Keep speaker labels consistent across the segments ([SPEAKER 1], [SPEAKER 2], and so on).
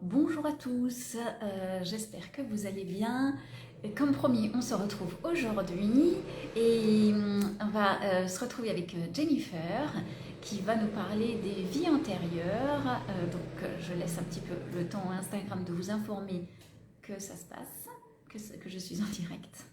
[SPEAKER 1] Bonjour à tous, j'espère que vous allez bien. Comme promis, on se retrouve aujourd'hui et on va se retrouver avec Jennifer qui va nous parler des vies antérieures. Je laisse un petit peu le temps à Instagram de vous informer que ça se passe, que je suis en direct.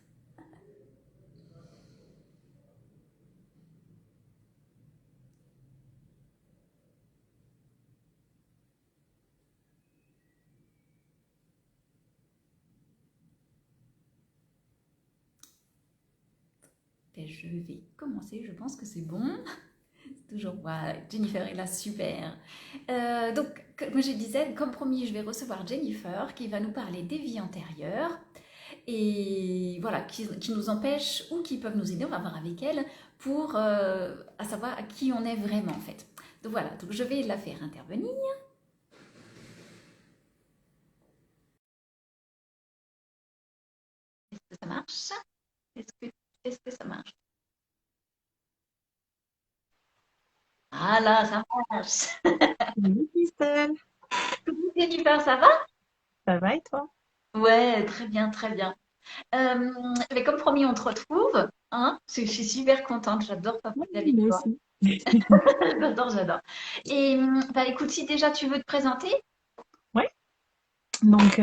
[SPEAKER 1] Et je vais commencer, je pense que c'est bon. Toujours, voilà, Jennifer est là, super. Comme je disais, comme promis, je vais recevoir Jennifer qui va nous parler des vies antérieures et voilà, qui nous empêchent ou qui peuvent nous aider, on va voir avec elle, pour à savoir à qui on est vraiment en fait. Donc voilà, donc je vais la faire intervenir. Est-ce que ça marche? Est-ce que, est-ce que ça marche? Ah là, ça marche.
[SPEAKER 2] Oui, Christelle,
[SPEAKER 1] Jennifer, ça va?
[SPEAKER 2] ça va et toi?
[SPEAKER 1] Ouais, très bien, très bien. Mais comme promis, on te retrouve. Hein? Je suis super contente, j'adore
[SPEAKER 2] Oui,
[SPEAKER 1] papoter avec
[SPEAKER 2] moi
[SPEAKER 1] toi.
[SPEAKER 2] aussi.
[SPEAKER 1] J'adore, j'adore. Et bah, écoute, si déjà tu veux te présenter,
[SPEAKER 2] Ouais, donc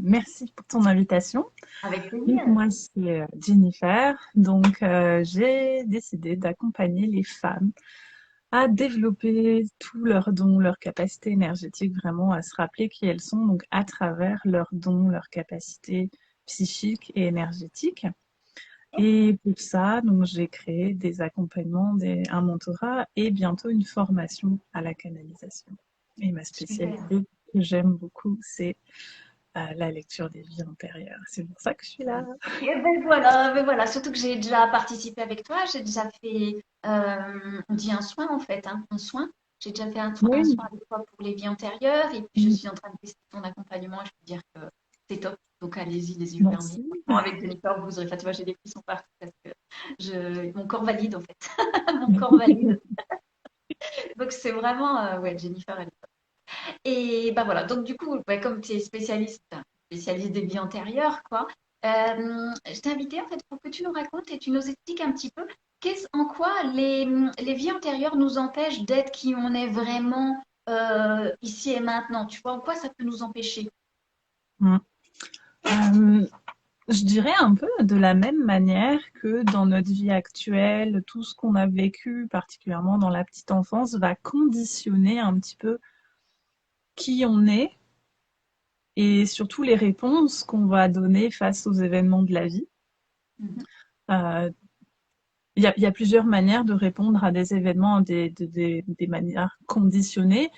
[SPEAKER 2] merci pour ton invitation.
[SPEAKER 1] avec
[SPEAKER 2] Donc
[SPEAKER 1] plaisir.
[SPEAKER 2] moi c'est Jennifer, donc j'ai décidé d'accompagner les femmes à développer tous leurs dons, leurs capacités énergétiques, vraiment à se rappeler qui elles sont, donc à travers leurs dons, leurs capacités psychiques et énergétiques. Et pour ça, donc j'ai créé des accompagnements, un mentorat et bientôt une formation à la canalisation. Et ma
[SPEAKER 1] Super.
[SPEAKER 2] spécialité que j'aime beaucoup, c'est la lecture des vies antérieures. C'est pour ça que je suis là.
[SPEAKER 1] Et ben voilà, surtout que j'ai déjà participé avec toi, j'ai déjà fait, on dit un soin en fait, hein, un soin. J'ai déjà fait un
[SPEAKER 2] Oui,
[SPEAKER 1] soin avec toi pour les vies antérieures et puis je
[SPEAKER 2] mm,
[SPEAKER 1] suis en train de tester ton accompagnement et je peux dire que c'est top. Donc allez-y les yeux fermés.
[SPEAKER 2] merci.
[SPEAKER 1] Franchement, avec Jennifer, vous aurez fait, tu vois, j'ai des frissons partout parce que mon corps valide en fait. Mon corps valide. Donc c'est vraiment, ouais, Jennifer, elle est top. Et bah voilà, donc du coup, ouais, comme tu es spécialiste des vies antérieures, quoi, je t'ai invité en fait pour que tu nous racontes et tu nous expliques un petit peu en quoi les vies antérieures nous empêchent d'être qui on est vraiment ici et maintenant. Tu vois, en quoi ça peut nous empêcher?
[SPEAKER 2] Mm. Euh, je dirais un peu de la même manière que dans notre vie actuelle, tout ce qu'on a vécu, particulièrement dans la petite enfance, va conditionner un petit peu qui on est et surtout les réponses qu'on va donner face aux événements de la vie.
[SPEAKER 1] Mhm.
[SPEAKER 2] Euh, il y a plusieurs manières de répondre à des événements, des manières conditionnées.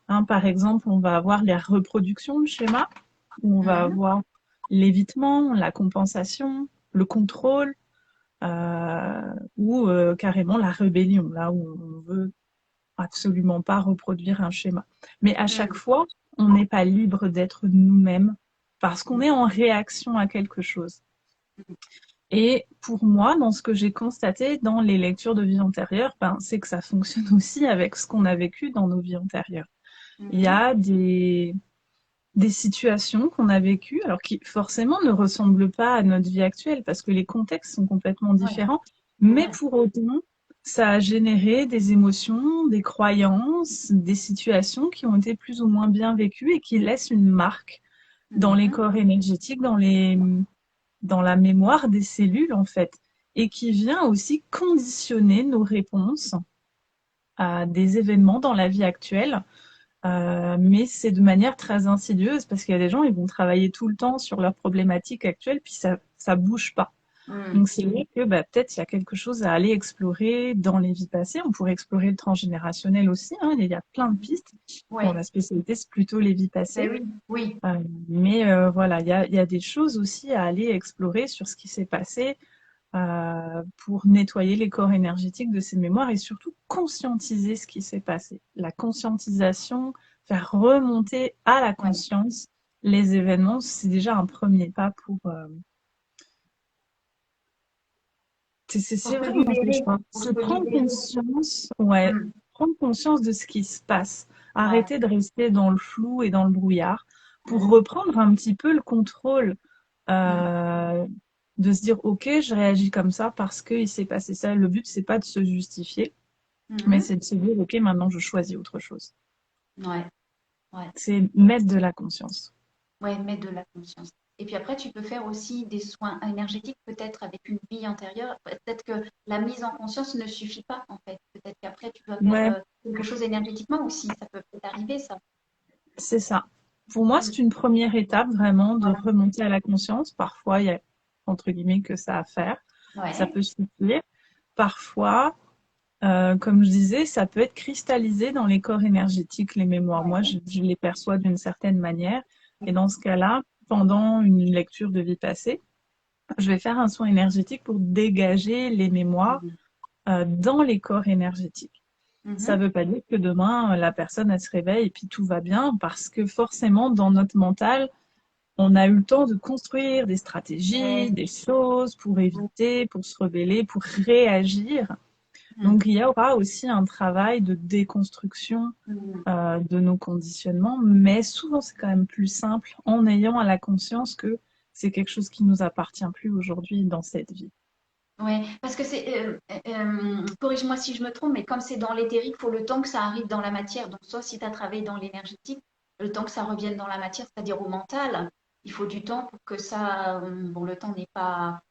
[SPEAKER 2] Hein, par exemple, on va avoir les reproductions de schémas, où on va
[SPEAKER 1] Mhm.
[SPEAKER 2] avoir l'évitement, la compensation, le contrôle, ou carrément la rébellion, là où on veut absolument pas reproduire un schéma. Mais à chaque
[SPEAKER 1] Mhm.
[SPEAKER 2] fois, on n'est pas libre d'être nous-mêmes parce qu'on est en réaction à quelque chose. Et pour moi, dans ce que j'ai constaté dans les lectures de vie antérieure, ben, c'est que ça fonctionne aussi avec ce qu'on a vécu dans nos vies antérieures. Il y
[SPEAKER 1] Mhm.
[SPEAKER 2] a des situations qu'on a vécues, alors qui forcément ne ressemblent pas à notre vie actuelle, parce que les contextes sont complètement
[SPEAKER 1] Ouais,
[SPEAKER 2] différents, mais
[SPEAKER 1] ouais.
[SPEAKER 2] pour autant, ça a généré des émotions, des croyances, des situations qui ont été plus ou moins bien vécues et qui laissent une marque dans les
[SPEAKER 1] Mhm.
[SPEAKER 2] corps énergétiques, dans la mémoire des cellules, en fait, et qui vient aussi conditionner nos réponses à des événements dans la vie actuelle, mais c'est de manière très insidieuse parce qu'il y a des gens, ils vont travailler tout le temps sur leurs problématiques actuelles, puis ça bouge pas.
[SPEAKER 1] Mhm.
[SPEAKER 2] Donc c'est vrai que bah, peut-être il y a quelque chose à aller explorer dans les vies passées. On pourrait explorer le transgénérationnel aussi, hein, il y a plein de pistes. Bon,
[SPEAKER 1] Ouais.
[SPEAKER 2] la spécialité, c'est plutôt les vies
[SPEAKER 1] Ben
[SPEAKER 2] passées.
[SPEAKER 1] oui, oui.
[SPEAKER 2] Mais voilà, il y a des choses aussi à aller explorer sur ce qui s'est passé pour nettoyer les corps énergétiques de ces mémoires et surtout conscientiser ce qui s'est passé. La conscientisation, faire remonter à la
[SPEAKER 1] Ouais.
[SPEAKER 2] conscience les événements, c'est déjà un premier pas pour... c'est
[SPEAKER 1] Pour te
[SPEAKER 2] vraiment ça, je
[SPEAKER 1] libérer,
[SPEAKER 2] crois.
[SPEAKER 1] pour
[SPEAKER 2] C'est
[SPEAKER 1] te
[SPEAKER 2] prendre
[SPEAKER 1] libérer.
[SPEAKER 2] conscience, ouais,
[SPEAKER 1] Mhm.
[SPEAKER 2] prendre conscience de ce qui se passe.
[SPEAKER 1] Ouais.
[SPEAKER 2] Arrêter de rester dans le flou et dans le brouillard. pour reprendre un petit peu le contrôle,
[SPEAKER 1] Mhm.
[SPEAKER 2] euh, de se dire, OK, je réagis comme ça parce qu'il s'est passé ça. Le but, c'est pas de se justifier, mais
[SPEAKER 1] Mhm.
[SPEAKER 2] c'est de se dire, OK, maintenant je choisis autre chose.
[SPEAKER 1] Ouais, ouais.
[SPEAKER 2] C'est mettre de la conscience.
[SPEAKER 1] Ouais, mais de la conscience. Et puis après, tu peux faire aussi des soins énergétiques, peut-être avec une vie antérieure. Peut-être que la mise en conscience ne suffit pas, en fait. Peut-être qu'après, tu dois faire
[SPEAKER 2] Ouais,
[SPEAKER 1] quelque chose énergétiquement aussi. Ça peut peut-être arriver, ça.
[SPEAKER 2] c'est ça. Pour moi,
[SPEAKER 1] Mm.
[SPEAKER 2] c'est une première étape vraiment de
[SPEAKER 1] Voilà.
[SPEAKER 2] remonter à la conscience. Parfois, il y a entre guillemets que ça à faire. Ça
[SPEAKER 1] Ouais.
[SPEAKER 2] peut suffire. Parfois, comme je disais, ça peut être cristallisé dans les corps énergétiques, les mémoires. Moi,
[SPEAKER 1] Ouais.
[SPEAKER 2] je les perçois d'une certaine manière. Et dans ce cas-là, pendant une lecture de vie passée, je vais faire un soin énergétique pour dégager les mémoires
[SPEAKER 1] Mhm.
[SPEAKER 2] dans les corps énergétiques. Ça
[SPEAKER 1] Mhm.
[SPEAKER 2] veut pas dire que demain, la personne, elle se réveille et puis tout va bien, parce que forcément, dans notre mental, on a eu le temps de construire des stratégies,
[SPEAKER 1] Ouais.
[SPEAKER 2] des choses pour éviter, pour se rebeller, pour réagir.
[SPEAKER 1] Mhm.
[SPEAKER 2] Donc, il y aura aussi un travail de déconstruction
[SPEAKER 1] Mhm.
[SPEAKER 2] de nos conditionnements, mais souvent, c'est quand même plus simple en ayant à la conscience que c'est quelque chose qui nous appartient plus aujourd'hui dans cette vie.
[SPEAKER 1] Ouais, parce que c'est, corrige-moi si je me trompe, mais comme c'est dans l'éthérique, il faut le temps que ça arrive dans la matière. Donc, soit si tu as travaillé dans l'énergétique, le temps que ça revienne dans la matière, c'est-à-dire au mental, il faut du temps pour que ça, bon, le temps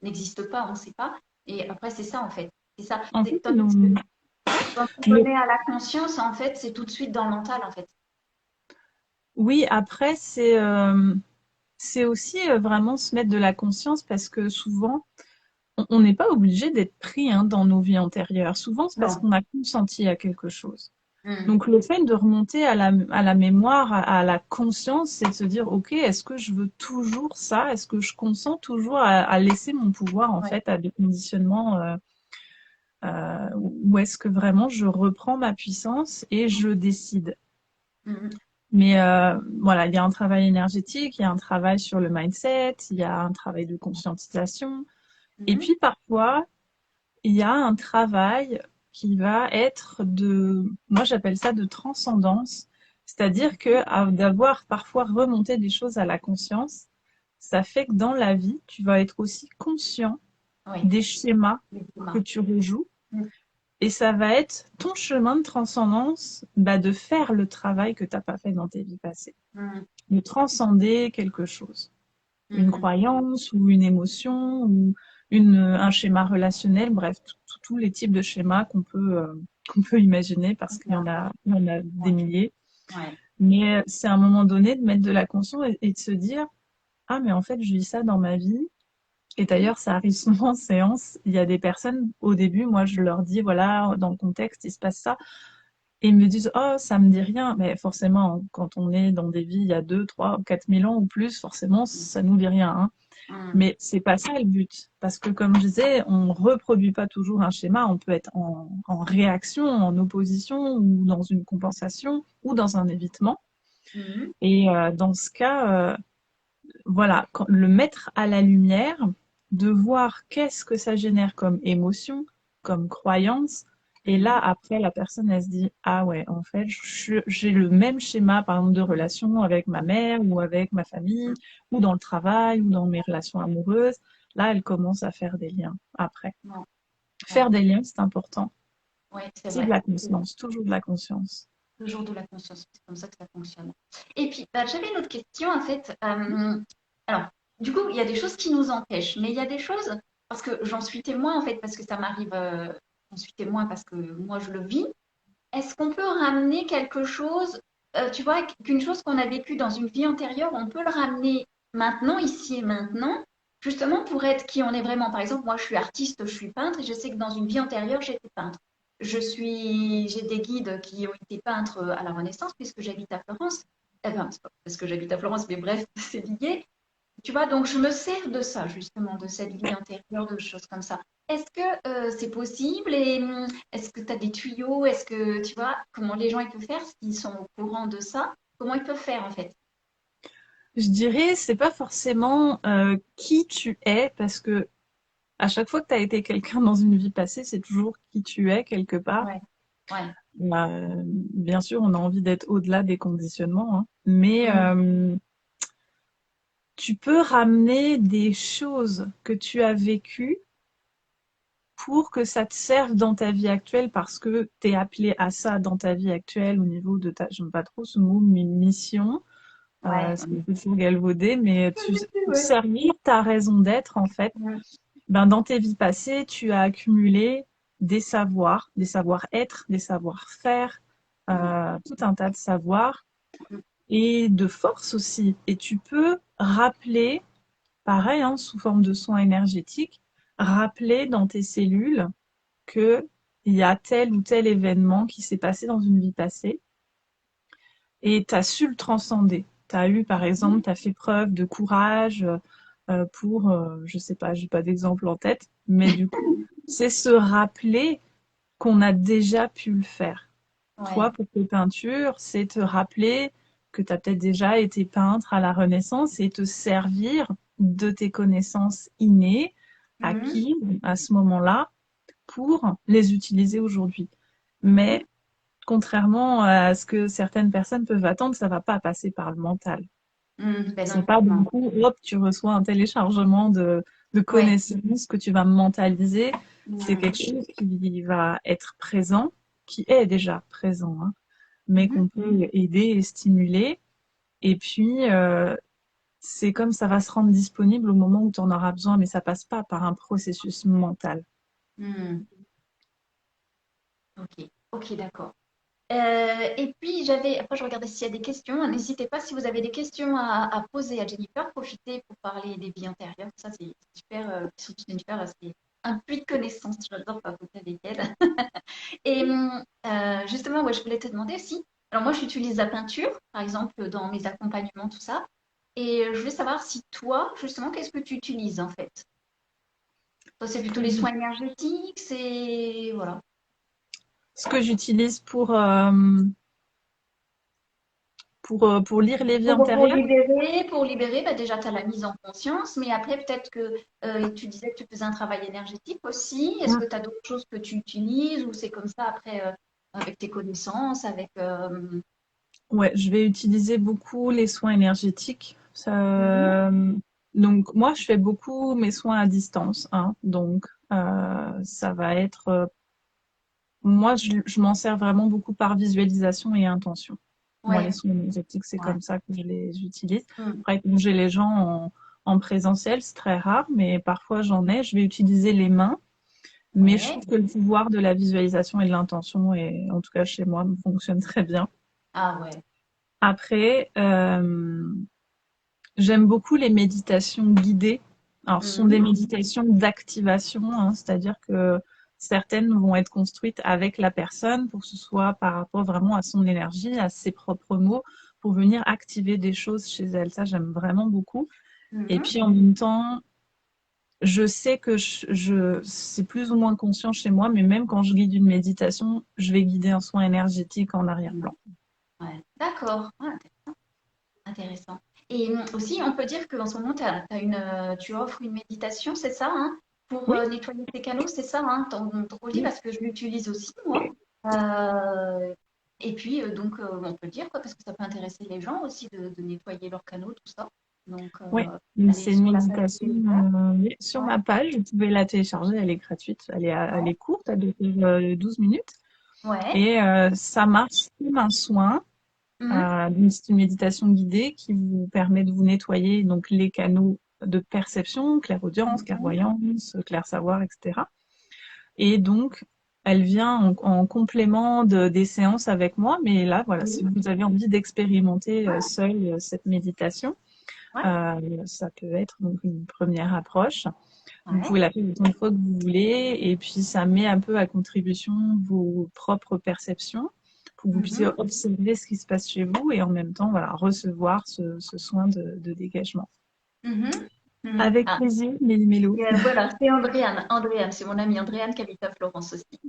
[SPEAKER 1] n'existe pas, on ne sait pas. Et après, c'est ça, en fait. C'est ça.
[SPEAKER 2] En fait,
[SPEAKER 1] Tandis que quand on
[SPEAKER 2] le
[SPEAKER 1] est à la conscience, en fait, c'est tout de suite dans le mental, en fait.
[SPEAKER 2] oui, après, c'est aussi vraiment se mettre de la conscience parce que souvent, on n'est pas obligé d'être pris hein, dans nos vies antérieures. Souvent, c'est parce
[SPEAKER 1] Non.
[SPEAKER 2] qu'on a consenti à quelque chose.
[SPEAKER 1] Hmm.
[SPEAKER 2] Donc, le fait de remonter à la mémoire, à la conscience, c'est de se dire, OK, est-ce que je veux toujours ça? Est-ce que je consens toujours à laisser mon pouvoir, en
[SPEAKER 1] Ouais.
[SPEAKER 2] fait, à des conditionnements, ou est-ce que vraiment je reprends ma puissance et je décide?
[SPEAKER 1] Hmm.
[SPEAKER 2] Mais voilà, il y a un travail énergétique, il y a un travail sur le mindset, il y a un travail de conscientisation. Et
[SPEAKER 1] Hmm.
[SPEAKER 2] puis parfois, il y a un travail qui va être moi j'appelle ça de transcendance. C'est-à-dire que d'avoir parfois remonté des choses à la conscience, ça fait que dans la vie, tu vas être aussi conscient
[SPEAKER 1] Oui.
[SPEAKER 2] des schémas que
[SPEAKER 1] Effectivement.
[SPEAKER 2] tu rejoues.
[SPEAKER 1] Hmm.
[SPEAKER 2] Et ça va être ton chemin de transcendance, bah, de faire le travail que tu n'as pas fait dans tes vies passées,
[SPEAKER 1] Hmm.
[SPEAKER 2] de transcender quelque chose, une
[SPEAKER 1] Hmm.
[SPEAKER 2] croyance ou une émotion ou un schéma relationnel, bref, tous les types de schémas qu'on peut imaginer parce il y en a des
[SPEAKER 1] Ouais.
[SPEAKER 2] milliers.
[SPEAKER 1] Ouais.
[SPEAKER 2] Mais c'est à un moment donné de mettre de la conscience et de se dire, ah, mais en fait, je vis ça dans ma vie. Et
[SPEAKER 1] Hmm.
[SPEAKER 2] d'ailleurs, ça arrive souvent en séance. Il y a des personnes, au début, moi, je leur dis, voilà, dans le contexte, il se passe ça. Et ils me disent, oh, ça me dit rien. Mais forcément, quand on est dans des vies il y a 2, 3, 4 000 ans ou plus, forcément, ça nous dit rien, hein.
[SPEAKER 1] Hmm.
[SPEAKER 2] Mais c'est pas ça le but. Parce que, comme je disais, on reproduit pas toujours un schéma. On peut être en réaction, en opposition, ou dans une compensation, ou dans un évitement.
[SPEAKER 1] Hmm.
[SPEAKER 2] Et dans ce cas, voilà, le mettre à la lumière, de voir qu'est-ce que ça génère comme émotion, comme croyance. Et là,
[SPEAKER 1] Mhm.
[SPEAKER 2] après, la personne, elle se dit, ah ouais, en fait, j'ai le même schéma, par exemple, de relation avec ma mère ou avec ma famille, ou dans le travail, ou dans mes relations amoureuses. Là, elle commence à faire des liens après.
[SPEAKER 1] Non, ouais,
[SPEAKER 2] Faire des liens, c'est important.
[SPEAKER 1] ouais, c'est
[SPEAKER 2] C'est de
[SPEAKER 1] vrai.
[SPEAKER 2] la conscience, toujours de la conscience.
[SPEAKER 1] Le jour de la conscience, c'est comme ça que ça fonctionne. Et puis, bah, j'avais une autre question, en fait. Alors, du coup, il y a des choses qui nous empêchent, mais il y a des choses, parce que j'en suis témoin, en fait, parce que ça m'arrive, j'en suis témoin parce que moi, je le vis. Est-ce qu'on peut ramener quelque chose, tu vois, qu'une chose qu'on a vécue dans une vie antérieure, on peut le ramener maintenant, ici et maintenant, justement pour être qui on est vraiment. Par exemple, moi, je suis artiste, je suis peintre, et je sais que dans une vie antérieure, j'étais peintre. J'ai des guides qui ont été peintres à la Renaissance, puisque j'habite à Florence. Enfin, c'est pas parce que j'habite à Florence, mais bref, c'est lié. Tu vois, donc je me sers de ça, justement, de cette vie intérieure, de choses comme ça. Est-ce que c'est possible et est-ce que tu as des tuyaux? Est-ce que tu vois comment les gens ils peuvent faire s'ils sont au courant de ça? Comment ils peuvent faire en fait?
[SPEAKER 2] Je dirais, c'est pas forcément qui tu es, parce que à chaque fois que tu as été quelqu'un dans une vie passée, c'est toujours qui tu es quelque part.
[SPEAKER 1] Ouais, ouais.
[SPEAKER 2] Bien sûr, on a envie d'être au-delà des conditionnements, hein. Mais
[SPEAKER 1] Mhm.
[SPEAKER 2] tu peux ramener des choses que tu as vécues pour que ça te serve dans ta vie actuelle parce que tu es appelé à ça dans ta vie actuelle au niveau de ta, j'aime pas trop ce mot, mais mission,
[SPEAKER 1] Ouais.
[SPEAKER 2] c'est un peu toujours galvaudé, mais pour
[SPEAKER 1] Ouais.
[SPEAKER 2] servir ta raison d'être en fait,
[SPEAKER 1] Mm.
[SPEAKER 2] ben, dans tes vies passées, tu as accumulé des savoir-être, des savoir-faire,
[SPEAKER 1] Mm.
[SPEAKER 2] tout un tas de savoirs
[SPEAKER 1] Mm.
[SPEAKER 2] et de force aussi. Et tu peux rappeler, pareil, hein, sous forme de soins énergétiques, rappeler dans tes cellules que il y a tel ou tel événement qui s'est passé dans une vie passée et tu as su le transcender. Tu as eu, par exemple, tu as fait preuve de courage pour, je sais pas, j'ai pas d'exemple en tête, mais du coup, c'est se rappeler qu'on a déjà pu le faire. Toi,
[SPEAKER 1] Ouais.
[SPEAKER 2] pour tes peintures, c'est te rappeler que tu as peut-être déjà été peintre à la Renaissance et te servir de tes connaissances innées,
[SPEAKER 1] Mhm.
[SPEAKER 2] acquises à ce moment-là, pour les utiliser aujourd'hui.
[SPEAKER 1] Mhm.
[SPEAKER 2] Mais contrairement à ce que certaines personnes peuvent attendre, ça va pas passer par le mental.
[SPEAKER 1] Ben
[SPEAKER 2] C'est
[SPEAKER 1] non,
[SPEAKER 2] pas d'un
[SPEAKER 1] non.
[SPEAKER 2] coup, hop, tu reçois un téléchargement de
[SPEAKER 1] Ouais.
[SPEAKER 2] connaissances que tu vas mentaliser. C'est
[SPEAKER 1] Mm.
[SPEAKER 2] quelque chose qui va être présent, qui est déjà présent, hein, mais
[SPEAKER 1] Mhm.
[SPEAKER 2] qu'on peut aider et stimuler. Et puis, c'est comme ça va se rendre disponible au moment où tu en auras besoin, mais ça passe pas par un processus mental.
[SPEAKER 1] Mm. Ok, ok, d'accord. Et puis après je regardais s'il y a des questions. N'hésitez pas si vous avez des questions à poser à Jennifer. Profitez pour parler des vies antérieures. Ça, c'est super. Surtout Jennifer, c'est un puits de connaissances. J'adore papoter avec elle. Et justement, ouais, je voulais te demander aussi. Alors moi, j'utilise la peinture, par exemple, dans mes accompagnements, tout ça. Et je voulais savoir si toi, justement, qu'est-ce que tu utilises en fait? Toi, c'est plutôt les soins énergétiques, c'est voilà.
[SPEAKER 2] Ce que j'utilise pour lire les vies
[SPEAKER 1] Pour
[SPEAKER 2] antérieures.
[SPEAKER 1] libérer, bah déjà, tu as la mise en conscience, mais après, peut-être que tu disais que tu faisais un travail énergétique aussi. Est-ce que tu as d'autres choses que tu utilises ou c'est comme ça après, avec tes connaissances, avec...
[SPEAKER 2] Ouais, je vais utiliser beaucoup les soins énergétiques.
[SPEAKER 1] Mhm.
[SPEAKER 2] Donc moi, je fais beaucoup mes soins à distance, hein. Donc ça va être, moi, je m'en sers vraiment beaucoup par visualisation et intention. Moi, les
[SPEAKER 1] Ouais,
[SPEAKER 2] soins énergétiques, c'est
[SPEAKER 1] ouais.
[SPEAKER 2] comme ça que je les utilise.
[SPEAKER 1] Mm.
[SPEAKER 2] Après, quand j'ai les gens en présentiel, c'est très rare, mais parfois j'en ai. Je vais utiliser les mains, mais je
[SPEAKER 1] Ouais.
[SPEAKER 2] trouve que le pouvoir de la visualisation et de l'intention, et en tout cas chez moi, me fonctionne très bien.
[SPEAKER 1] Ah ouais.
[SPEAKER 2] Après, j'aime beaucoup les méditations guidées. Alors, ce sont des
[SPEAKER 1] Mhm.
[SPEAKER 2] méditations d'activation, hein, c'est-à-dire que certaines vont être construites avec la personne pour que ce soit par rapport vraiment à son énergie, à ses propres mots, pour venir activer des choses chez elle. Ça, j'aime vraiment beaucoup. Et
[SPEAKER 1] Mhm.
[SPEAKER 2] puis, en même temps, je sais que c'est plus ou moins conscient chez moi, mais même quand je guide une méditation, je vais guider un soin énergétique en
[SPEAKER 1] Mhm.
[SPEAKER 2] arrière-plan.
[SPEAKER 1] Ouais. D'accord. Ouais, intéressant. Et aussi, on peut dire qu'en ce moment, tu offres une méditation, c'est ça, hein, pour
[SPEAKER 2] Oui,
[SPEAKER 1] nettoyer tes canaux, c'est ça, hein, ton produit, parce que je l'utilise aussi, moi. Euh, et puis, on peut le dire, quoi, parce que ça peut intéresser les gens aussi de nettoyer leurs canaux, tout ça. Donc,
[SPEAKER 2] oui. Donc,
[SPEAKER 1] allez
[SPEAKER 2] c'est une
[SPEAKER 1] sur la page
[SPEAKER 2] méditation
[SPEAKER 1] Jennifer.
[SPEAKER 2] oui, sur
[SPEAKER 1] Ouais.
[SPEAKER 2] ma page. Vous pouvez la télécharger, elle est gratuite. Elle
[SPEAKER 1] Ouais.
[SPEAKER 2] est courte, elle dure 12 minutes.
[SPEAKER 1] Ouais.
[SPEAKER 2] Et ça marche comme un soin.
[SPEAKER 1] Mhm.
[SPEAKER 2] Donc, c'est une méditation guidée qui vous permet de vous nettoyer donc, les canaux de perception, clairaudience,
[SPEAKER 1] Mhm.
[SPEAKER 2] clairvoyance, clair-savoir, etc. Et donc, elle vient en complément des séances avec moi. Mais là, voilà, si
[SPEAKER 1] Mhm.
[SPEAKER 2] vous avez envie d'expérimenter seul cette méditation,
[SPEAKER 1] Ouais.
[SPEAKER 2] ça peut être donc une première approche. Vous
[SPEAKER 1] Ouais.
[SPEAKER 2] pouvez la faire autant de fois que vous voulez, et puis ça met un peu à contribution vos propres perceptions pour que vous puissiez
[SPEAKER 1] Mhm.
[SPEAKER 2] observer ce qui se passe chez vous et en même temps, voilà, recevoir ce soin de dégagement.
[SPEAKER 1] Mhm. Mhm.
[SPEAKER 2] Avec
[SPEAKER 1] Ah,
[SPEAKER 2] plaisir, Mélie Mélo.
[SPEAKER 1] voilà, c'est Andréane. Andréane, c'est mon amie Andréane qui habite à Florence aussi.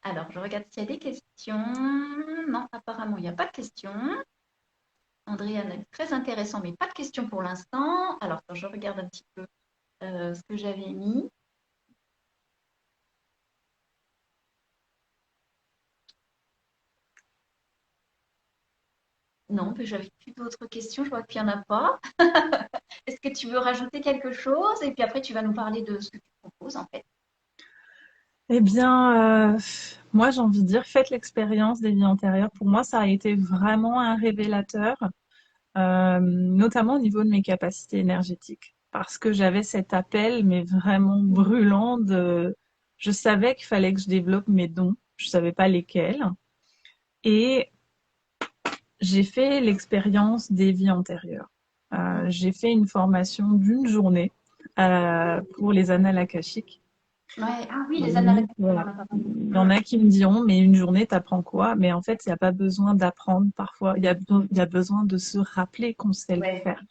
[SPEAKER 1] Alors, je regarde s'il y a des questions. Non, apparemment, il n'y a pas de questions. Andréane est très intéressant, mais pas de questions pour l'instant. Alors, attends, je regarde un petit peu ce que j'avais mis. Non, mais j'avais plus d'autres questions. Je vois qu'il n'y en a pas. Est-ce que tu veux rajouter quelque chose? Et puis après, tu vas nous parler de ce que tu proposes, en fait.
[SPEAKER 2] Eh bien, moi, j'ai envie de dire, faites l'expérience des vies antérieures. Pour moi, ça a été vraiment un révélateur, notamment au niveau de mes capacités énergétiques, parce que j'avais cet appel, mais vraiment brûlant je savais qu'il fallait que je développe mes dons. Je savais pas lesquels. Et j'ai fait l'expérience des vies antérieures. J'ai fait une formation d'une journée pour les annales akashiques.
[SPEAKER 1] Ouais. Ah oui, les annales.
[SPEAKER 2] Donc,
[SPEAKER 1] On en
[SPEAKER 2] voilà.
[SPEAKER 1] a pas parlé.
[SPEAKER 2] Il y en a qui me diront, mais une journée, t'apprends quoi? Mais en fait, il n'y a pas besoin d'apprendre parfois. Il y a besoin de se rappeler qu'on sait le
[SPEAKER 1] Ouais.
[SPEAKER 2] faire.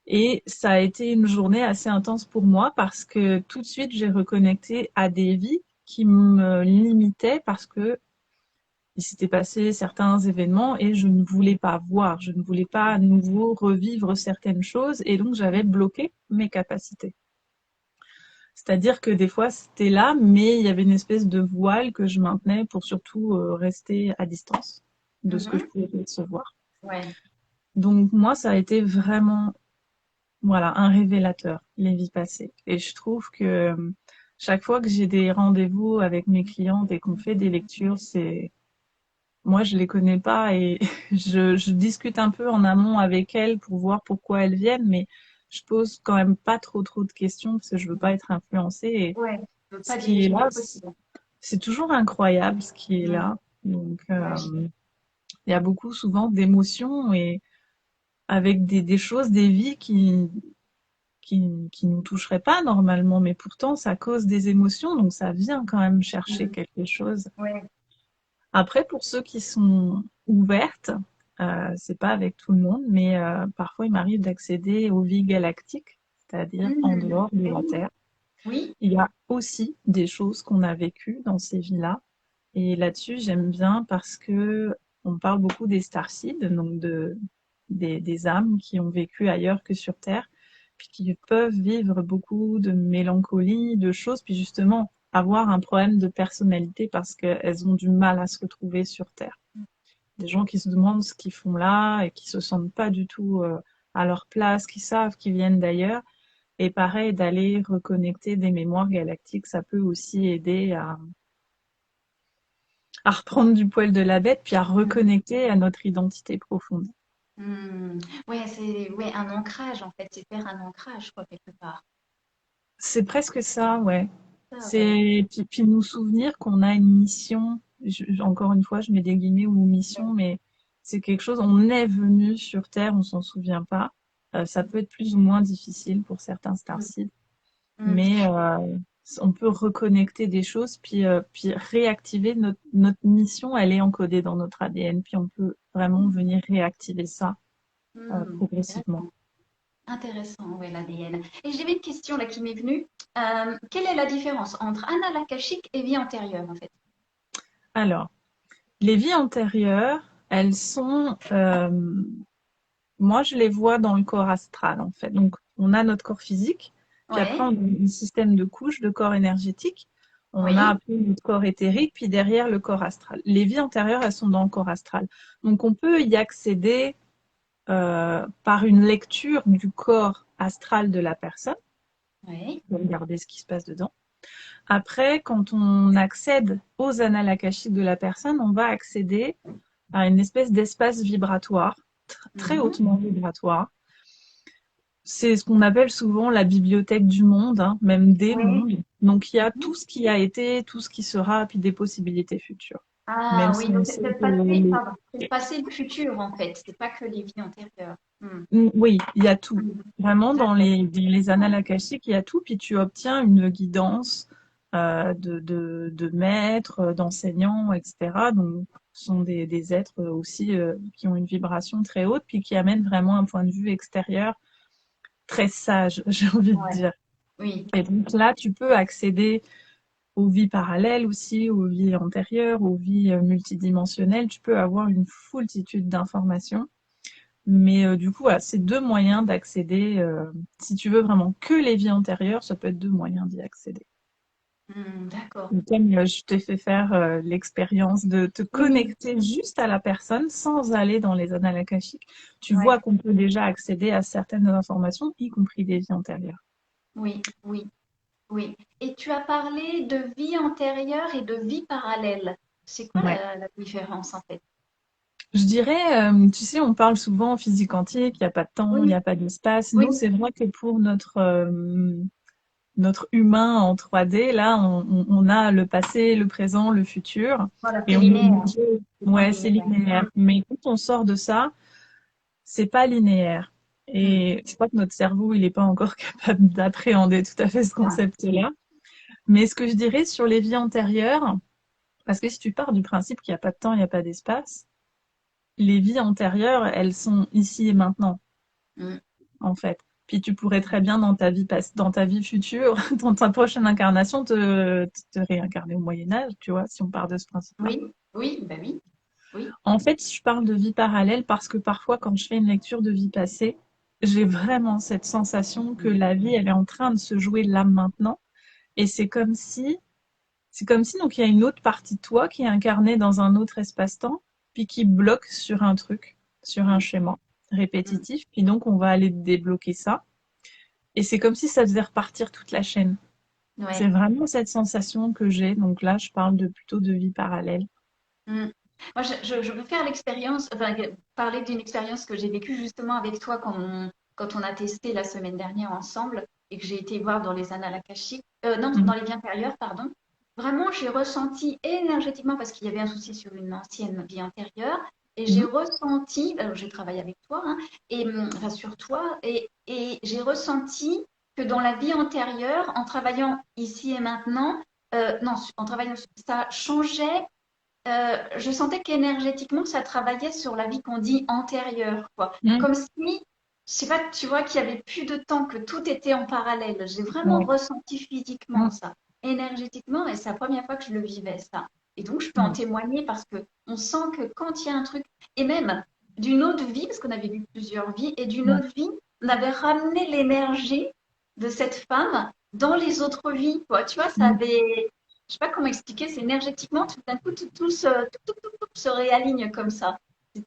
[SPEAKER 2] Et ça a été une journée assez intense pour moi parce que tout de suite, j'ai reconnecté à des vies qui me limitaient parce que il s'était passé certains événements et je ne voulais pas voir, je ne voulais pas à nouveau revivre certaines choses et donc j'avais bloqué mes capacités. C'est-à-dire que des fois c'était là, mais il y avait une espèce de voile que je maintenais pour surtout rester à distance de ce que je
[SPEAKER 1] Mhm.
[SPEAKER 2] pouvais percevoir.
[SPEAKER 1] Ouais.
[SPEAKER 2] Donc moi, ça a été vraiment, voilà, un révélateur, les vies passées. Et je trouve que chaque fois que j'ai des rendez-vous avec mes clientes et qu'on fait des lectures, moi, je les connais pas et je discute un peu en amont avec elles pour voir pourquoi elles viennent, mais je pose quand même pas trop de questions parce que je veux pas être influencée. Et
[SPEAKER 1] Ouais. Je veux
[SPEAKER 2] ce
[SPEAKER 1] pas
[SPEAKER 2] qui est
[SPEAKER 1] diriger
[SPEAKER 2] là,
[SPEAKER 1] le possible.
[SPEAKER 2] c'est toujours incroyable ce qui est
[SPEAKER 1] Mm.
[SPEAKER 2] là. Donc,
[SPEAKER 1] Ouais.
[SPEAKER 2] il y a beaucoup souvent d'émotions et avec des choses, des vies qui nous toucheraient pas normalement, mais pourtant ça cause des émotions, donc ça vient quand même chercher
[SPEAKER 1] Mm.
[SPEAKER 2] quelque chose.
[SPEAKER 1] Ouais.
[SPEAKER 2] Après, pour ceux qui sont ouvertes, c'est pas avec tout le monde, mais parfois il m'arrive d'accéder aux vies galactiques, c'est-à-dire en
[SPEAKER 1] Mhm.
[SPEAKER 2] dehors de
[SPEAKER 1] Eh
[SPEAKER 2] la
[SPEAKER 1] oui.
[SPEAKER 2] Terre.
[SPEAKER 1] Oui.
[SPEAKER 2] Il y a aussi des choses qu'on a vécues dans ces vies-là. Et là-dessus, j'aime bien parce que on parle beaucoup des starseeds, donc des âmes qui ont vécu ailleurs que sur Terre, puis qui peuvent vivre beaucoup de mélancolie, de choses, puis justement avoir un problème de personnalité parce qu'elles ont du mal à se retrouver sur Terre. Des gens qui se demandent ce qu'ils font là et qui se sentent pas du tout à leur place, qui savent qu'ils viennent d'ailleurs. Et pareil, d'aller reconnecter des mémoires galactiques, ça peut aussi aider à reprendre du poil de la bête, puis à reconnecter à notre identité profonde.
[SPEAKER 1] Hmm. Ouais, c'est ouais, un ancrage en fait, c'est faire un ancrage quoi quelque part.
[SPEAKER 2] C'est presque ça, ouais.
[SPEAKER 1] Ça, ouais.
[SPEAKER 2] Puis nous souvenir qu'on a une mission. Encore une fois, je mets des guillemets ou mission, mais c'est quelque chose. On est venu sur Terre, on s'en souvient pas. Ça peut être plus ou moins difficile pour certains
[SPEAKER 1] Mm,
[SPEAKER 2] starseeds,
[SPEAKER 1] mm,
[SPEAKER 2] mais on peut reconnecter des choses, puis réactiver notre mission. Elle est encodée dans notre ADN, puis on peut vraiment venir réactiver ça progressivement.
[SPEAKER 1] intéressant, intéressant, ouais, l'ADN. Et j'avais une question là qui m'est venue. Quelle est la différence entre annales akashique et vie antérieure en fait?
[SPEAKER 2] Alors, les vies antérieures, elles sont, moi je les vois dans le corps astral en fait. Donc on a notre corps physique, puis après on
[SPEAKER 1] Ouais,
[SPEAKER 2] a un système de couches de corps énergétique. On a
[SPEAKER 1] oui,
[SPEAKER 2] après notre corps éthérique, puis derrière le corps astral. Les vies antérieures, elles sont dans le corps astral. Donc on peut y accéder par une lecture du corps astral de la personne,
[SPEAKER 1] oui.
[SPEAKER 2] pour regarder ce qui se passe dedans. Après, quand on accède aux annales akashiques de la personne, on va accéder à une espèce d'espace vibratoire, très
[SPEAKER 1] Mhm,
[SPEAKER 2] hautement vibratoire. C'est ce qu'on appelle souvent la bibliothèque du monde, hein, même des
[SPEAKER 1] oui.
[SPEAKER 2] mondes. Donc il y a
[SPEAKER 1] Mhm.
[SPEAKER 2] tout ce qui a été, tout ce qui sera, puis des possibilités futures. Même
[SPEAKER 1] Ah
[SPEAKER 2] si
[SPEAKER 1] oui,
[SPEAKER 2] on
[SPEAKER 1] donc
[SPEAKER 2] sait
[SPEAKER 1] c'est le
[SPEAKER 2] que
[SPEAKER 1] passé, pardon, c'est le passé et le futur en fait, c'est pas que les vies antérieures. Hmm.
[SPEAKER 2] Oui, il y a tout.
[SPEAKER 1] Mhm.
[SPEAKER 2] Vraiment,
[SPEAKER 1] D'accord.
[SPEAKER 2] dans les annales akashiques, il y a tout, puis tu obtiens une guidance de maîtres, d'enseignants, etc. Donc, ce sont des êtres aussi qui ont une vibration très haute, puis qui amènent vraiment un point de vue extérieur très sage, j'ai envie de
[SPEAKER 1] Ouais.
[SPEAKER 2] dire.
[SPEAKER 1] Oui.
[SPEAKER 2] Et donc là, tu peux accéder aux vies parallèles aussi, aux vies antérieures, aux vies multidimensionnelles. Tu peux avoir une foultitude d'informations. Mais du coup, voilà, c'est deux moyens d'accéder. Si tu veux vraiment que les vies antérieures, ça peut être deux moyens d'y accéder.
[SPEAKER 1] D'accord.
[SPEAKER 2] Comme je t'ai fait faire l'expérience de te
[SPEAKER 1] Oui,
[SPEAKER 2] connecter juste à la personne sans aller dans les annales akashiques, tu vois
[SPEAKER 1] ouais,
[SPEAKER 2] qu'on peut déjà accéder à certaines informations, y compris des vies antérieures.
[SPEAKER 1] oui, oui, oui. Et tu as parlé de vie antérieure et de vie parallèle. C'est quoi
[SPEAKER 2] Ouais.
[SPEAKER 1] la différence en fait?
[SPEAKER 2] Je dirais, tu sais, on parle souvent en physique quantique, il n'y a pas de temps, il n'y
[SPEAKER 1] Oui,
[SPEAKER 2] a pas d'espace. Nous,
[SPEAKER 1] oui,
[SPEAKER 2] c'est vrai que pour notre humain en 3D, là, on a le passé, le présent, le futur,
[SPEAKER 1] voilà,
[SPEAKER 2] et
[SPEAKER 1] c'est
[SPEAKER 2] on est
[SPEAKER 1] linéaire.
[SPEAKER 2] obligé.
[SPEAKER 1] C'est moins
[SPEAKER 2] Ouais, c'est
[SPEAKER 1] linéaire.
[SPEAKER 2] linéaire. Mais quand on sort de ça, c'est pas linéaire.
[SPEAKER 1] Mm.
[SPEAKER 2] Et je crois que notre cerveau, il n'est pas encore capable d'appréhender tout à fait ce
[SPEAKER 1] Non.
[SPEAKER 2] concept-là. Mais ce que je dirais sur les vies antérieures, parce que si tu pars du principe qu'il n'y a pas de temps, il n'y a pas d'espace, les vies antérieures, elles sont ici et maintenant,
[SPEAKER 1] Mm.
[SPEAKER 2] en fait. Puis tu pourrais très bien dans ta vie dans ta vie future, dans ta prochaine incarnation, te réincarner au Moyen Âge, tu vois, si on part de ce principe-là.
[SPEAKER 1] Oui, oui, bah oui, oui.
[SPEAKER 2] En fait, je parle de vie parallèle parce que parfois, quand je fais une lecture de vie passée, j'ai vraiment cette sensation que la vie, elle est en train de se jouer là maintenant. Et c'est comme si, donc, il y a une autre partie de toi qui est incarnée dans un autre espace-temps, puis qui bloque sur un truc, sur un
[SPEAKER 1] Mm.
[SPEAKER 2] schéma
[SPEAKER 1] Mm.
[SPEAKER 2] répétitif. Puis donc, on va aller débloquer ça. Et c'est comme si ça faisait repartir toute la chaîne. C'est
[SPEAKER 1] Ouais.
[SPEAKER 2] vraiment cette sensation que j'ai. Donc là, je parle plutôt de vie parallèle.
[SPEAKER 1] Mm. Moi, je peux faire l'expérience, enfin, parler d'une expérience que j'ai vécue justement avec toi quand on a testé la semaine dernière ensemble et que j'ai été voir dans les annales akashiques, non, dans
[SPEAKER 2] Mhm.
[SPEAKER 1] les vies antérieures, pardon. Vraiment, j'ai ressenti énergétiquement, parce qu'il y avait un souci sur une ancienne vie antérieure, et j'ai
[SPEAKER 2] Mhm.
[SPEAKER 1] ressenti, alors j'ai travaillé avec toi, hein, et, enfin, sur toi, et j'ai ressenti que dans la vie antérieure, en travaillant ici et maintenant, non, en travaillant, ça changeait je sentais qu'énergétiquement, ça travaillait sur la vie qu'on dit antérieure, quoi.
[SPEAKER 2] Mhm.
[SPEAKER 1] Comme si, je sais pas, tu vois, qu'il y avait plus de temps, que tout était en parallèle. J'ai vraiment
[SPEAKER 2] Ouais.
[SPEAKER 1] ressenti physiquement
[SPEAKER 2] Mhm.
[SPEAKER 1] ça, énergétiquement, et c'est la première fois que je le vivais, ça. Et donc, je peux en
[SPEAKER 2] Ouais.
[SPEAKER 1] témoigner parce que on sent que quand il y a un truc, et même d'une autre vie, parce qu'on avait vu plusieurs vies, et d'une
[SPEAKER 2] Ouais.
[SPEAKER 1] autre vie, on avait ramené l'énergie de cette femme dans les autres vies, quoi. Tu vois, ça
[SPEAKER 2] Mhm.
[SPEAKER 1] avait, je sais pas comment expliquer, c'est énergétiquement, tout d'un coup, tout se réaligne comme ça.
[SPEAKER 2] De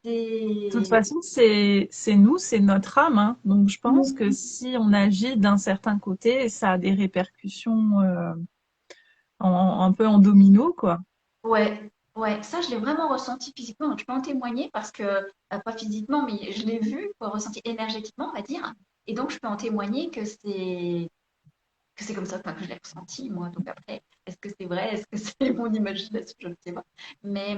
[SPEAKER 2] toute
[SPEAKER 1] C'était.
[SPEAKER 2] façon, c'est nous, c'est notre âme, hein. Donc, je pense
[SPEAKER 1] Mm.
[SPEAKER 2] que si on agit d'un certain côté, ça a des répercussions un peu en domino, quoi.
[SPEAKER 1] Ouais, ouais, ça, je l'ai vraiment ressenti physiquement. Donc, je peux en témoigner parce que, pas physiquement, mais je l'ai vu, quoi, ressenti énergétiquement, on va dire. Et donc, je peux en témoigner que c'est comme ça enfin, que je l'ai ressenti, moi. Donc, après, est-ce que c'est vrai? Est-ce que c'est mon imagination? Je ne sais pas. Mais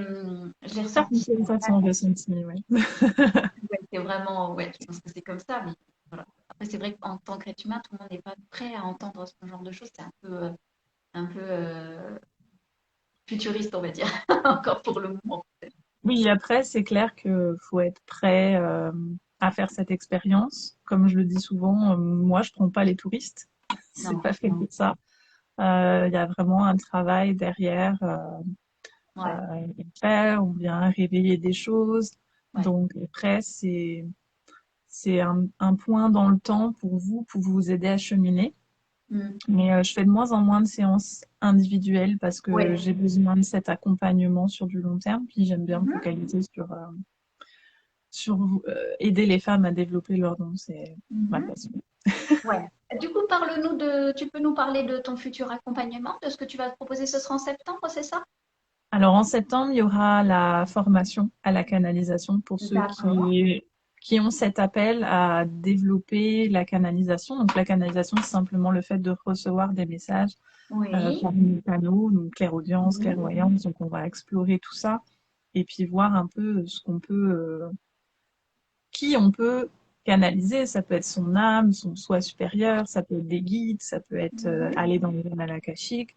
[SPEAKER 1] je l'ai
[SPEAKER 2] Certaines
[SPEAKER 1] ressenti.
[SPEAKER 2] sensations ressenties, oui.
[SPEAKER 1] Ouais, c'est vraiment, ouais, je pense que c'est comme ça, mais voilà. Après, c'est vrai qu'en tant qu'être humain, tout le monde n'est pas prêt à entendre ce genre de choses. C'est un peu futuriste, on va dire, encore pour le moment.
[SPEAKER 2] Oui, après, c'est clair que faut être prêt à faire cette expérience. Comme je le dis souvent, moi, je prends pas les touristes. C'est
[SPEAKER 1] Non,
[SPEAKER 2] pas fait pour ça. Il y a vraiment un travail derrière
[SPEAKER 1] ouais,
[SPEAKER 2] faire. On vient révéler des choses.
[SPEAKER 1] ouais.
[SPEAKER 2] Donc après, c'est un point dans le temps pour vous aider à cheminer.
[SPEAKER 1] Mm.
[SPEAKER 2] Mais je fais de moins en moins de séances individuelles parce que
[SPEAKER 1] Ouais.
[SPEAKER 2] j'ai besoin de cet accompagnement sur du long terme. Puis j'aime bien me
[SPEAKER 1] Mhm.
[SPEAKER 2] focaliser sur aider les femmes à développer leurs dons. C'est ma
[SPEAKER 1] Mhm.
[SPEAKER 2] passion.
[SPEAKER 1] Ouais. Du coup, tu peux nous parler de ton futur accompagnement, de ce que tu vas te proposer, ce sera en septembre, c'est ça?
[SPEAKER 2] Alors en septembre, il y aura la formation à la canalisation pour ceux
[SPEAKER 1] D'accord.
[SPEAKER 2] qui ont cet appel à développer la canalisation. Donc la canalisation, c'est simplement le fait de recevoir des messages
[SPEAKER 1] Oui.
[SPEAKER 2] par nos canaux, donc clairaudience,
[SPEAKER 1] Mhm.
[SPEAKER 2] clairvoyance. Donc on va explorer tout ça et puis voir un peu ce qu'on peut, qui on peut canaliser. Ça peut être son âme, son soi supérieur, ça peut être des guides, ça peut être
[SPEAKER 1] Mhm.
[SPEAKER 2] aller dans les annales akashiques,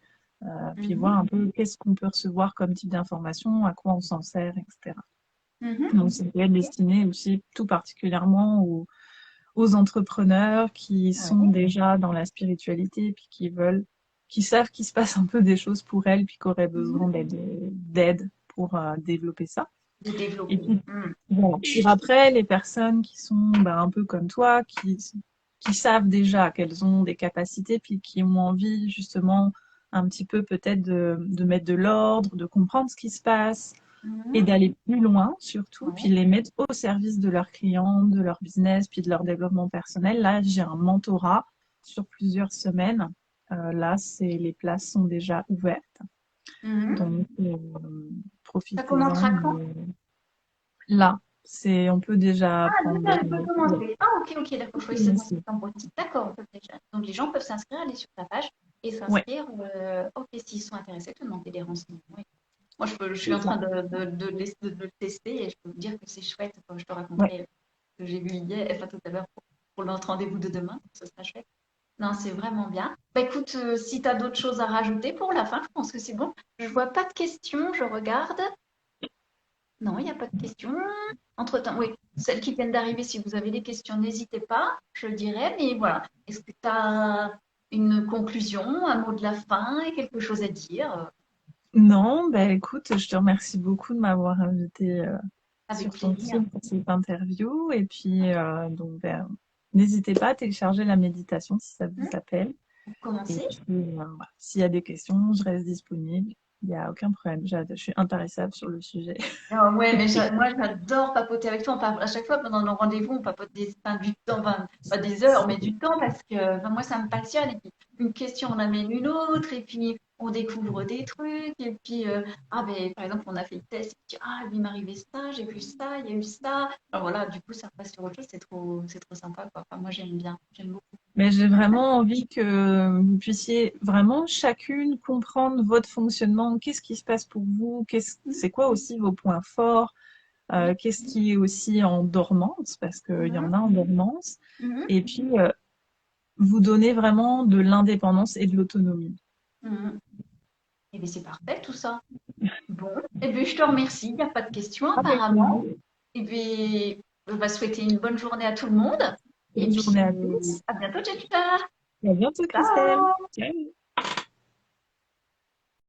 [SPEAKER 2] puis voir
[SPEAKER 1] Mhm.
[SPEAKER 2] un peu qu'est-ce qu'on peut recevoir comme type d'information, à quoi on s'en sert, etc.
[SPEAKER 1] Mhm.
[SPEAKER 2] Donc ça peut être destiné aussi tout particulièrement aux entrepreneurs qui sont
[SPEAKER 1] Ouais.
[SPEAKER 2] déjà dans la spiritualité, puis qui savent qu'il se passe un peu des choses pour elles, puis qui auraient besoin
[SPEAKER 1] Mhm.
[SPEAKER 2] d'aide pour développer ça.
[SPEAKER 1] De
[SPEAKER 2] Et
[SPEAKER 1] développer.
[SPEAKER 2] puis,
[SPEAKER 1] Mm.
[SPEAKER 2] voilà. Puis après, les personnes qui sont un peu comme toi, qui savent déjà qu'elles ont des capacités, puis qui ont envie justement un petit peu peut-être de mettre de l'ordre, de comprendre ce qui se passe et
[SPEAKER 1] Mhm.
[SPEAKER 2] d'aller plus loin surtout, puis
[SPEAKER 1] Ouais.
[SPEAKER 2] les mettre au service de leurs clients, de leur business, puis de leur développement personnel. Là, j'ai un mentorat sur plusieurs semaines. Là, les places sont déjà ouvertes,
[SPEAKER 1] Mhm.
[SPEAKER 2] donc
[SPEAKER 1] Ça
[SPEAKER 2] profitez-en.
[SPEAKER 1] commencera quand?
[SPEAKER 2] Là, on peut déjà
[SPEAKER 1] Ah,
[SPEAKER 2] prendre des
[SPEAKER 1] déjà, je peux
[SPEAKER 2] notes.
[SPEAKER 1] commencer. Ah, ok, ok, d'accord. Je croyais que c'était dans
[SPEAKER 2] Merci.
[SPEAKER 1] septembre aussi. D'accord, on peut déjà. Donc, les gens peuvent s'inscrire, aller sur ta page et
[SPEAKER 2] Ouais,
[SPEAKER 1] s'inscrire. Ok, s'ils sont intéressés, te demander des renseignements. Oui. Moi, je suis
[SPEAKER 2] c'est
[SPEAKER 1] en
[SPEAKER 2] ça.
[SPEAKER 1] train de le tester et je peux vous dire que c'est chouette quand je te
[SPEAKER 2] Ouais.
[SPEAKER 1] raconterai ce que j'ai vu hier, enfin tout à l'heure pour notre rendez-vous de demain. Ce sera chouette. Non, c'est vraiment bien. Bah, écoute, si tu as d'autres choses à rajouter pour la fin, je pense que c'est bon. Je vois pas de questions, je regarde. Non, il n'y a pas de questions. Entre-temps, oui, celles qui viennent d'arriver, si vous avez des questions, n'hésitez pas, je dirais. Mais voilà, est-ce que tu as une conclusion, un mot de la fin et quelque chose à dire?
[SPEAKER 2] Non, ben écoute, je te remercie beaucoup de m'avoir invité
[SPEAKER 1] Avec
[SPEAKER 2] sur ton
[SPEAKER 1] plaisir.
[SPEAKER 2] site pour cette interview. Et puis, donc, n'hésitez pas à télécharger la méditation si ça vous
[SPEAKER 1] Hmm,
[SPEAKER 2] appelle.
[SPEAKER 1] pour
[SPEAKER 2] Et
[SPEAKER 1] commencer.
[SPEAKER 2] puis, voilà. S'il y a des questions, je reste disponible. Il n'y a aucun problème. Je suis intarissable sur le sujet.
[SPEAKER 1] Ah ouais, mais moi j'adore papoter avec toi. À chaque fois pendant nos rendez-vous, on papote enfin, du temps, enfin, pas des heures, mais du temps parce que enfin, moi ça me passionne. Et puis une question en amène une autre, et puis on découvre des trucs. Et puis ah ben par exemple on a fait le test, et puis ah lui m'est arrivé ça, j'ai vu ça, il y a eu ça. Alors voilà, du coup ça passe sur autre chose, c'est trop sympa quoi. Enfin, moi j'aime bien, j'aime beaucoup.
[SPEAKER 2] Mais j'ai vraiment envie que vous puissiez vraiment chacune comprendre votre fonctionnement. Qu'est-ce qui se passe pour vous? C'est quoi aussi vos points forts?
[SPEAKER 1] Oui.
[SPEAKER 2] Qu'est-ce qui est aussi en dormance, parce qu'il y en
[SPEAKER 1] Mhm,
[SPEAKER 2] a en dormance,
[SPEAKER 1] mhm,
[SPEAKER 2] et puis vous donner vraiment de l'indépendance et de l'autonomie.
[SPEAKER 1] mhm. Et bien c'est parfait tout ça. Bon, et bien je te remercie. Il n'y a pas de questions
[SPEAKER 2] Avec
[SPEAKER 1] apparemment.
[SPEAKER 2] plaisir.
[SPEAKER 1] Et puis, on va souhaiter une bonne journée à tout le monde. Et
[SPEAKER 2] Bonne
[SPEAKER 1] puis,
[SPEAKER 2] journée à tous.
[SPEAKER 1] à bientôt, Jennifer.
[SPEAKER 2] Et à bientôt, Christelle.
[SPEAKER 1] Ciao!
[SPEAKER 2] Ciao.